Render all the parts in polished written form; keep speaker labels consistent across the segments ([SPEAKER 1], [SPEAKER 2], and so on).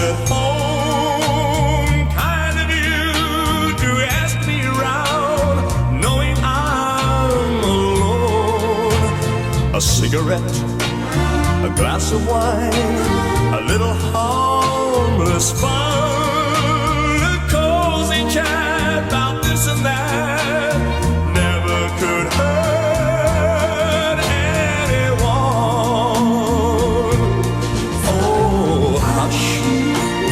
[SPEAKER 1] at home. Kind of you to ask me around, knowing I'm alone. A cigarette, a glass of wine, a little harmless fun, a cozy chat about this and that, never could hurt anyone. Oh, hush,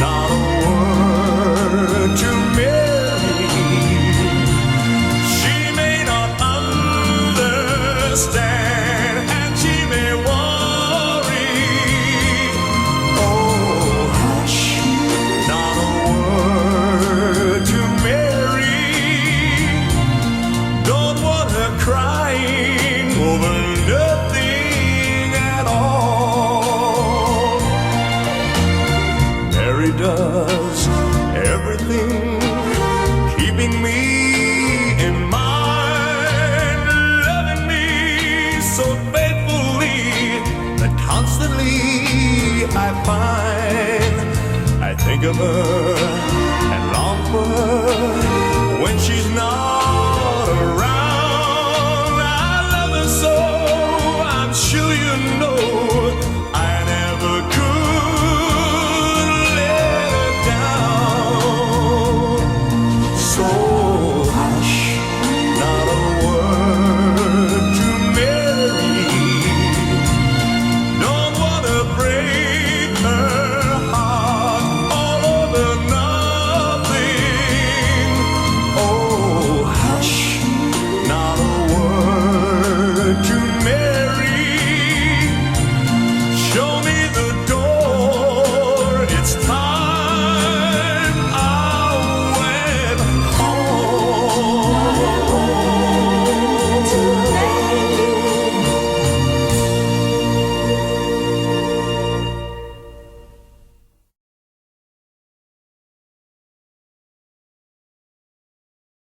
[SPEAKER 1] not a word to Mary. She may not understand, and she may worry. Oh, hush, not a word to Mary. Don't want her crying over nothing at all. Mary does everything, keeping me in mind, loving me so faithfully that constantly I find I think of her